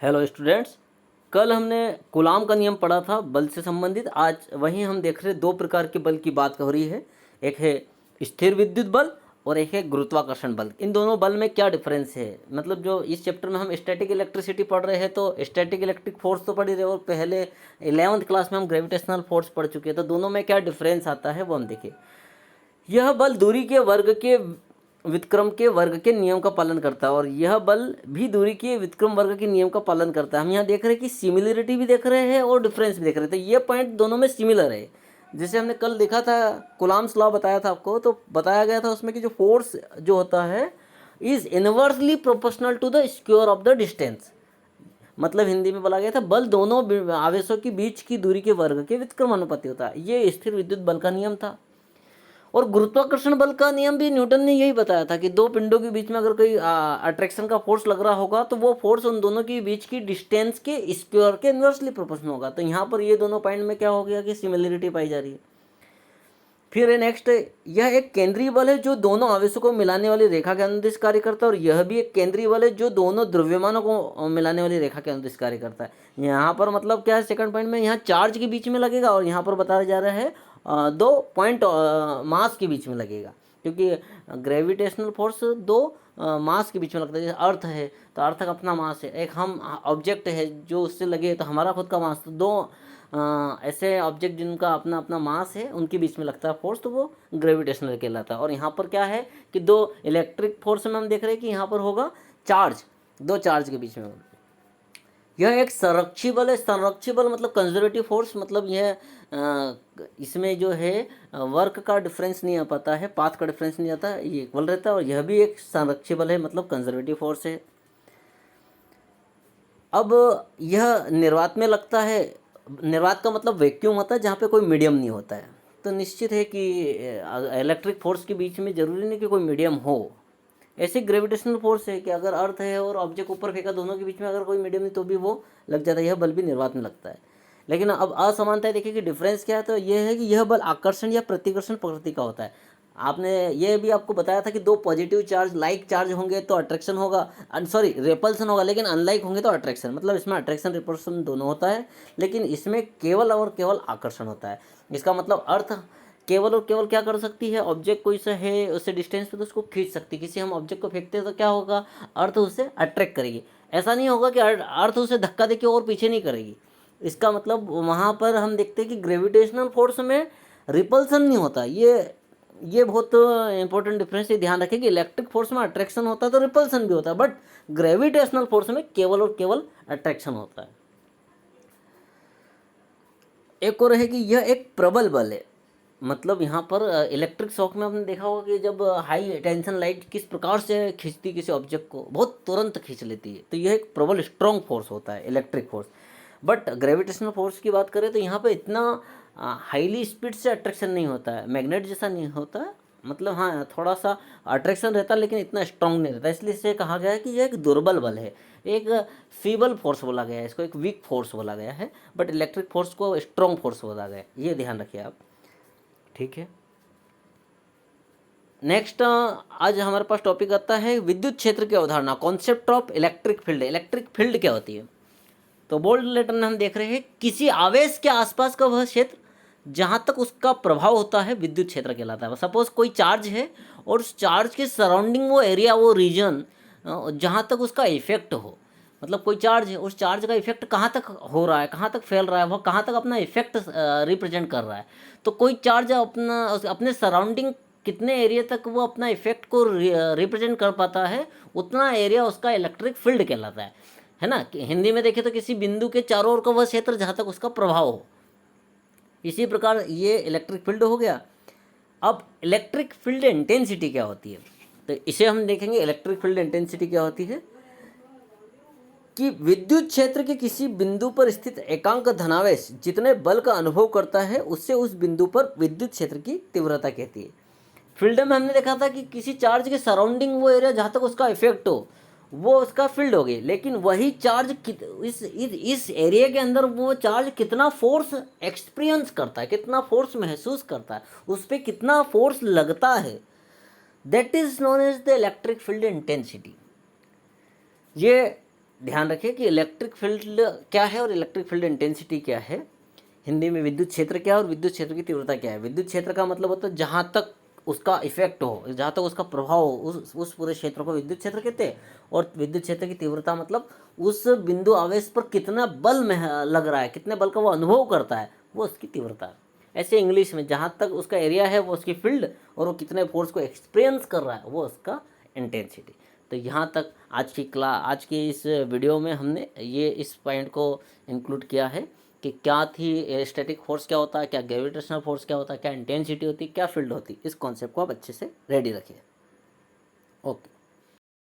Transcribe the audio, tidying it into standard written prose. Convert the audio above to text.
Hello students, कल हमने coulomb का नियम पढ़ा था बल से संबंधित। आज वहीं हम देख रहे दो प्रकार के बल की बात हो रही है। एक है स्थिर विद्युत बल और एक है गुरुत्वाकर्षण बल। इन दोनों बल में क्या डिफरेंस है, मतलब जो इस चैप्टर में हम स्टैटिक इलेक्ट्रिसिटी पढ़ रहे हैं तो स्टैटिक इलेक्ट्रिक फोर्स तो पढ़ ही रहे और पहले 11th क्लास में हम ग्रेविटेशनल फोर्स पढ़ चुके हैं, तो दोनों में क्या डिफरेंस आता है वो हम देखें। यह बल दूरी के वर्ग के व्युत्क्रम के वर्ग के नियम का पालन करता है और यह बल भी दूरी के व्युत्क्रम वर्ग के नियम का पालन करता है। हम यहाँ देख रहे हैं कि सिमिलरिटी भी देख रहे हैं और डिफरेंस भी देख रहे थे। ये पॉइंट दोनों में सिमिलर है। जैसे हमने कल देखा था, कूलाम्स लॉ बताया था आपको, तो बताया गया था उसमें कि जो फोर्स जो होता है is inversely proportional to the square of the distance. मतलब हिंदी में बोला गया था बल दोनों आवेशों के बीच की दूरी के वर्ग के व्युत्क्रम अनुपाती होता है। ये स्थिर विद्युत बल का नियम था। और गुरुत्वाकर्षण बल का नियम भी न्यूटन ने यही बताया था कि दो पिंडों के बीच में अगर कोई अट्रैक्शन का फोर्स लग रहा होगा तो वो फोर्स उन दोनों के बीच की डिस्टेंस के स्क्वायर के इन्वर्सली प्रोपोर्शनल होगा। तो यहाँ पर ये दोनों पॉइंट में क्या हो गया कि सिमिलरिटी पाई जा रही है। फिर नेक्स्ट, यह एक केंद्रीय बल है जो दोनों आवेशों को मिलाने वाली रेखा के अनुदिश कार्य करता है और यह भी एक केंद्रीय बल है जो दोनों द्रव्यमानों को मिलाने वाली रेखा के अनुदिश कार्य करता है। यहाँ पर मतलब क्या है, सेकंड पॉइंट में यहाँ चार्ज के बीच में लगेगा और यहाँ पर बताया जा रहा है दो पॉइंट मास के बीच में लगेगा, क्योंकि ग्रेविटेशनल फोर्स दो मास के बीच में लगता है। जैसे अर्थ है तो अर्थ का अपना मास है, एक हम ऑब्जेक्ट है जो उससे लगे तो हमारा खुद का मास, तो दो ऐसे ऑब्जेक्ट जिनका अपना अपना मास है उनके बीच में लगता है फोर्स, तो वो ग्रेविटेशनल कहलाता है। और यहाँ पर क्या है कि दो इलेक्ट्रिक फोर्स में हम देख रहे हैं कि यहाँ पर होगा चार्ज, दो चार्ज के बीच में। यह एक संरक्षी बल है। संरक्षी बल मतलब कंजर्वेटिव फोर्स, मतलब यह इसमें जो है वर्क का डिफरेंस नहीं आ पाता है, पाथ का डिफरेंस नहीं आता है, ये इक्वल रहता है। और यह भी एक संरक्षी बल है, मतलब कंजर्वेटिव फोर्स है। अब यह निर्वात में लगता है। निर्वात का मतलब वैक्यूम होता है जहाँ पे कोई मीडियम नहीं होता है। तो निश्चित है कि इलेक्ट्रिक फोर्स के बीच में ज़रूरी नहीं कि कोई मीडियम हो। ऐसे ग्रेविटेशनल फोर्स है कि अगर अर्थ है और ऑब्जेक्ट ऊपर फेंका, दोनों के बीच में अगर कोई मीडियम नहीं तो भी वो लग जाता है। यह बल भी निर्वात में लगता है। लेकिन अब असमानता देखिए कि डिफरेंस क्या है, तो यह है कि यह बल आकर्षण या प्रतिकर्षण प्रकृति का होता है। आपने ये भी आपको बताया था कि दो पॉजिटिव चार्ज लाइक चार्ज होंगे तो अट्रैक्शन होगा, सॉरी रिपल्सन होगा, लेकिन अनलाइक होंगे तो अट्रैक्शन। मतलब इसमें अट्रैक्शन रिपल्सन दोनों होता है, लेकिन इसमें केवल और केवल आकर्षण होता है। इसका मतलब अर्थ केवल और केवल क्या कर सकती है, ऑब्जेक्ट कोई सा है उससे डिस्टेंस पे तो उसको खींच सकती है। किसी हम ऑब्जेक्ट को फेंकते हैं तो क्या होगा, अर्थ उससे अट्रैक्ट करेगी। ऐसा नहीं होगा कि अर्थ उसे धक्का देके और पीछे नहीं करेगी। इसका मतलब वहाँ पर हम देखते हैं कि ग्रेविटेशनल फोर्स में रिपल्सन नहीं होता। ये बहुत इंपॉर्टेंट डिफरेंस है, ध्यान रखें कि इलेक्ट्रिक फोर्स में अट्रैक्शन होता है तो रिपल्सन भी होता है, बट ग्रेविटेशनल फोर्स में केवल और केवल अट्रैक्शन होता है। एक और है कि यह एक प्रबल बल है। मतलब यहाँ पर इलेक्ट्रिक शॉक में आपने देखा होगा कि जब हाई टेंशन लाइट किस प्रकार से खींचती किसी ऑब्जेक्ट को, बहुत तुरंत खींच लेती है। तो यह एक प्रबल स्ट्रॉन्ग फोर्स होता है electric force. But gravitational force की बात करें तो यहाँ पे इतना हाईली स्पीड से अट्रैक्शन नहीं होता है, मैग्नेट जैसा नहीं होता है। मतलब हाँ, थोड़ा सा अट्रैक्शन रहता है लेकिन इतना स्ट्रॉन्ग नहीं रहता। इसलिए इसे कहा गया है कि यह एक दुर्बल बल है, एक फीबल फोर्स बोला गया है, इसको एक वीक फोर्स बोला गया है। बट इलेक्ट्रिक फोर्स को स्ट्रॉन्ग फोर्स बोला गया है, ये ध्यान रखिए आप, ठीक है। नेक्स्ट आज हमारे पास टॉपिक आता है विद्युत क्षेत्र की अवधारणा, concept of electric field. Electric field क्या होती है, तो बोल्ड लेटर में हम देख रहे हैं किसी आवेश के आसपास का वह क्षेत्र जहाँ तक उसका प्रभाव होता है विद्युत क्षेत्र कहलाता है। सपोज कोई चार्ज है और उस चार्ज के सराउंडिंग वो एरिया, वो रीजन जहाँ तक उसका इफेक्ट हो, मतलब कोई चार्ज है, उस चार्ज का इफेक्ट कहाँ तक हो रहा है, कहाँ तक फैल रहा है, वह कहाँ तक अपना इफेक्ट रिप्रेजेंट कर रहा है। तो कोई चार्ज अपने सराउंडिंग कितने एरिया तक वो अपना इफेक्ट को रिप्रेजेंट कर पाता है, उतना एरिया उसका इलेक्ट्रिक फील्ड कहलाता है ना। कि हिंदी में देखें तो किसी बिंदु के चारों ओर का वह क्षेत्र जहाँ तक उसका प्रभाव हो। इसी प्रकार ये इलेक्ट्रिक फील्ड हो गया। अब इलेक्ट्रिक फील्ड इंटेंसिटी क्या होती है, तो इसे हम देखेंगे। इलेक्ट्रिक फील्ड इंटेंसिटी क्या होती है कि विद्युत क्षेत्र के किसी बिंदु पर स्थित एकांक धनावेश जितने बल का अनुभव करता है उससे उस बिंदु पर विद्युत क्षेत्र की तीव्रता कहती है। फील्ड में हमने देखा था कि किसी चार्ज के सराउंडिंग वो एरिया जहाँ तक उसका इफेक्ट हो वो उसका फील्ड हो गई। लेकिन वही चार्ज इस एरिया के अंदर वो चार्ज कितना फोर्स एक्सपीरियंस करता है, कितना फोर्स महसूस करता है, उस पर कितना फोर्स लगता है, that is known as the electric field intensity. ये ध्यान रखिए कि इलेक्ट्रिक फील्ड क्या है और इलेक्ट्रिक फील्ड इंटेंसिटी क्या है। हिंदी में विद्युत क्षेत्र क्या है और विद्युत क्षेत्र की तीव्रता क्या है। विद्युत क्षेत्र का मतलब होता है जहाँ तक उसका इफेक्ट हो, जहाँ तक उसका प्रभाव हो, उस पूरे क्षेत्र को विद्युत क्षेत्र कहते हैं। और विद्युत क्षेत्र की तीव्रता मतलब उस बिंदु आवेश पर कितना बल में लग रहा है, कितने बल का वो अनुभव करता है, वो उसकी तीव्रता है। ऐसे इंग्लिश में जहाँ तक उसका एरिया है वो उसकी फील्ड, और वो कितने फोर्स को एक्सपीरियंस कर रहा है वो उसका इंटेंसिटी। तो यहाँ तक आज की इस वीडियो में हमने ये इस पॉइंट को इंक्लूड किया है कि क्या थी स्टैटिक फोर्स, क्या होता है, क्या ग्रेविटेशनल फोर्स क्या होता है, क्या इंटेंसिटी होती है, क्या फील्ड होती है। इस कॉन्सेप्ट को आप अच्छे से रेडी रखिए। ओके।